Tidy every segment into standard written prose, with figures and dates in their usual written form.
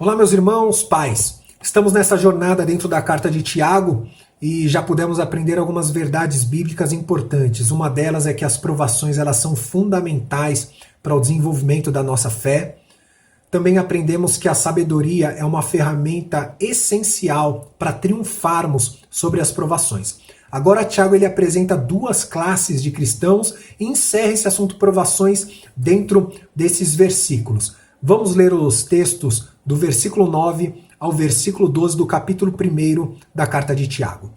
Olá, meus irmãos, pais. Estamos nessa jornada dentro da carta de Tiago e já pudemos aprender algumas verdades bíblicas importantes. Uma delas é que as provações elas são fundamentais para o desenvolvimento da nossa fé. Também aprendemos que a sabedoria é uma ferramenta essencial para triunfarmos sobre as provações. Agora Tiago ele apresenta duas classes de cristãos e encerra esse assunto provações dentro desses versículos. Vamos ler os textos do versículo 9 ao versículo 12 do capítulo 1 da carta de Tiago.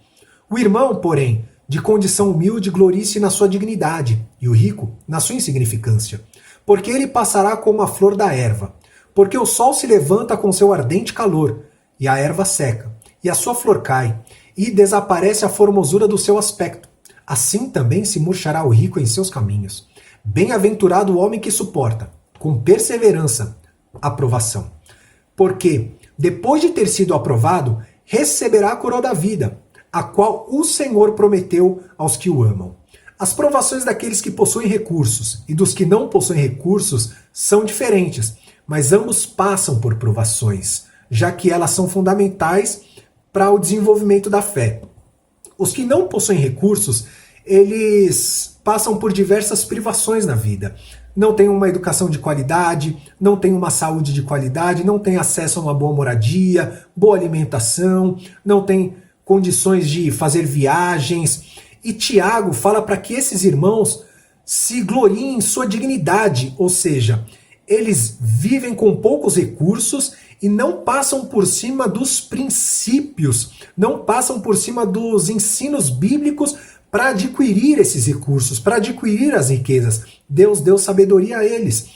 O irmão, porém, de condição humilde, glorie-se na sua dignidade, e o rico na sua insignificância, porque ele passará como a flor da erva. Porque o sol se levanta com seu ardente calor, e a erva seca, e a sua flor cai, e desaparece a formosura do seu aspecto. Assim também se murchará o rico em seus caminhos. Bem-aventurado o homem que suporta, com perseverança, a provação. Porque, depois de ter sido aprovado, receberá a coroa da vida, a qual o Senhor prometeu aos que o amam. As provações daqueles que possuem recursos e dos que não possuem recursos são diferentes, mas ambos passam por provações, já que elas são fundamentais para o desenvolvimento da fé. Os que não possuem recursos, eles passam por diversas privações na vida. Não têm uma educação de qualidade, não têm uma saúde de qualidade, não têm acesso a uma boa moradia, boa alimentação, não têm condições de fazer viagens. E Tiago fala para que esses irmãos se gloriem em sua dignidade, ou seja, eles vivem com poucos recursos e não passam por cima dos princípios, não passam por cima dos ensinos bíblicos para adquirir esses recursos, para adquirir as riquezas. Deus deu sabedoria a eles.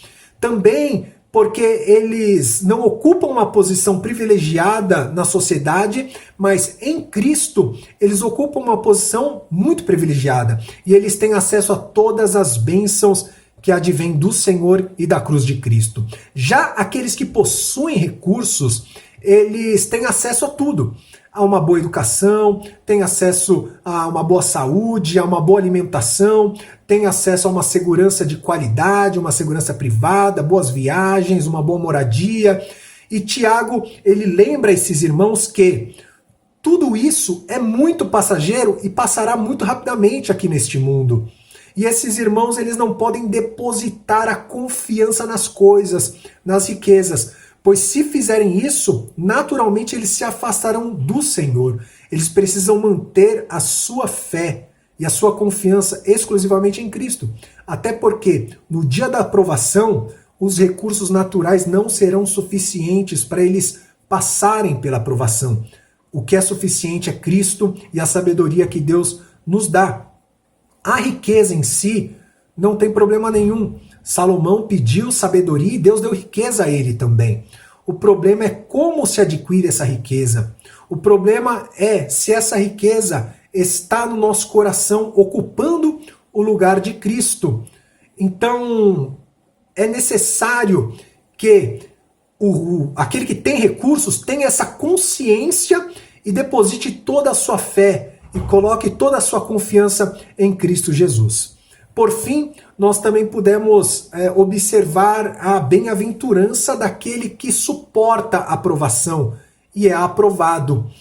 Também porque eles não ocupam uma posição privilegiada na sociedade, mas em Cristo eles ocupam uma posição muito privilegiada e eles têm acesso a todas as bênçãos que advém do Senhor e da cruz de Cristo. Já aqueles que possuem recursos, eles têm acesso a tudo. A uma boa educação, têm acesso a uma boa saúde, a uma boa alimentação, têm acesso a uma segurança de qualidade, uma segurança privada, boas viagens, uma boa moradia. E Tiago, ele lembra esses irmãos que tudo isso é muito passageiro e passará muito rapidamente aqui neste mundo. E esses irmãos, eles não podem depositar a confiança nas coisas, nas riquezas, pois se fizerem isso, naturalmente eles se afastarão do Senhor. Eles precisam manter a sua fé e a sua confiança exclusivamente em Cristo. Até porque, no dia da aprovação, os recursos naturais não serão suficientes para eles passarem pela aprovação. O que é suficiente é Cristo e a sabedoria que Deus nos dá. A riqueza em si não tem problema nenhum. Salomão pediu sabedoria e Deus deu riqueza a ele também. O problema é como se adquire essa riqueza. O problema é se essa riqueza está no nosso coração, ocupando o lugar de Cristo. Então, é necessário que aquele que tem recursos tenha essa consciência e deposite toda a sua fé e coloque toda a sua confiança em Cristo Jesus. Por fim, nós também pudemos observar a bem-aventurança daquele que suporta a provação e é aprovado.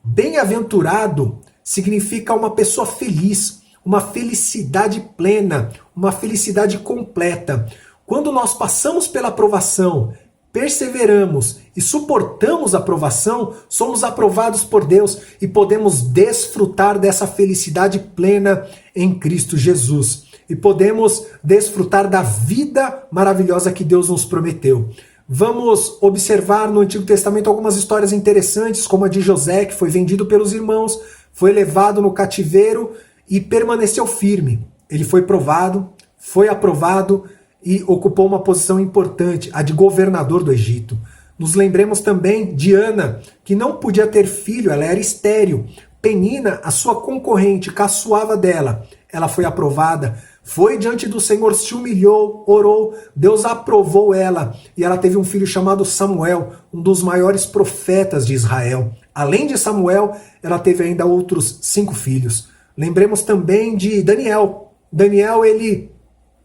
Bem-aventurado significa uma pessoa feliz, uma felicidade plena, uma felicidade completa. Quando nós passamos pela aprovação, perseveramos e suportamos a aprovação, somos aprovados por Deus e podemos desfrutar dessa felicidade plena em Cristo Jesus. E podemos desfrutar da vida maravilhosa que Deus nos prometeu. Vamos observar no Antigo Testamento algumas histórias interessantes, como a de José, que foi vendido pelos irmãos, foi levado no cativeiro e permaneceu firme. Ele foi provado, foi aprovado e ocupou uma posição importante, a de governador do Egito. Nos lembremos também de Ana, que não podia ter filho, ela era estéril. Penina, a sua concorrente, caçoava dela. Ela foi aprovada, foi diante do Senhor, se humilhou, orou, Deus aprovou ela e ela teve um filho chamado Samuel, um dos maiores profetas de Israel. Além de Samuel, ela teve ainda outros 5 filhos. Lembremos também de Daniel. Daniel, ele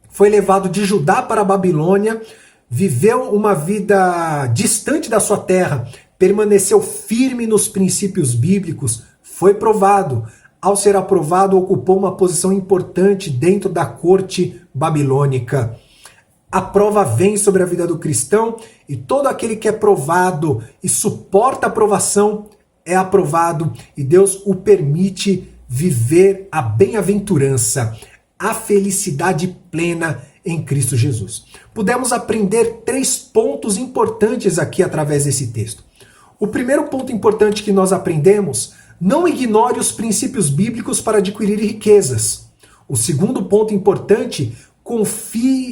foi levado de Judá para a Babilônia, viveu uma vida distante da sua terra, permaneceu firme nos princípios bíblicos, foi provado. Ao ser aprovado, ocupou uma posição importante dentro da corte babilônica. A prova vem sobre a vida do cristão e todo aquele que é provado e suporta a provação é aprovado e Deus o permite viver a bem-aventurança, a felicidade plena em Cristo Jesus. Pudemos aprender 3 pontos importantes aqui através desse texto. O primeiro ponto importante que nós aprendemos: não ignore os princípios bíblicos para adquirir riquezas. O segundo ponto importante: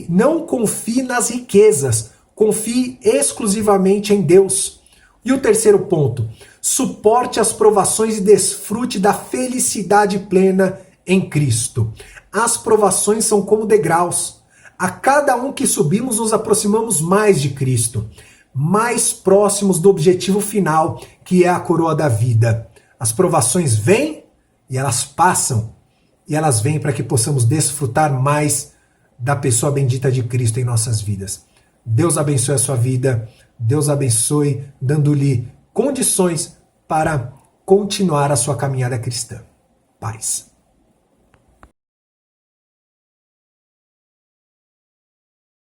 não confie nas riquezas, confie exclusivamente em Deus. E o terceiro ponto: suporte as provações e desfrute da felicidade plena em Cristo. As provações são como degraus. A cada um que subimos, nos aproximamos mais de Cristo, mais próximos do objetivo final, que é a coroa da vida. As provações vêm e elas passam, e elas vêm para que possamos desfrutar mais da pessoa bendita de Cristo em nossas vidas. Deus abençoe a sua vida, Deus abençoe, dando-lhe condições para continuar a sua caminhada cristã. Paz.